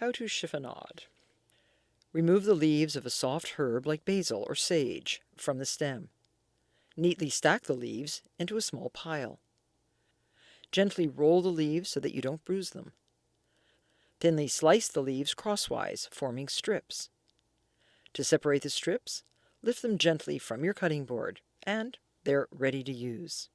How to chiffonade. Remove the leaves of a soft herb like basil or sage from the stem. Neatly stack the leaves into a small pile. Gently roll the leaves so that you don't bruise them. Thinly slice the leaves crosswise, forming strips. To separate the strips, lift them gently from your cutting board, and they're ready to use.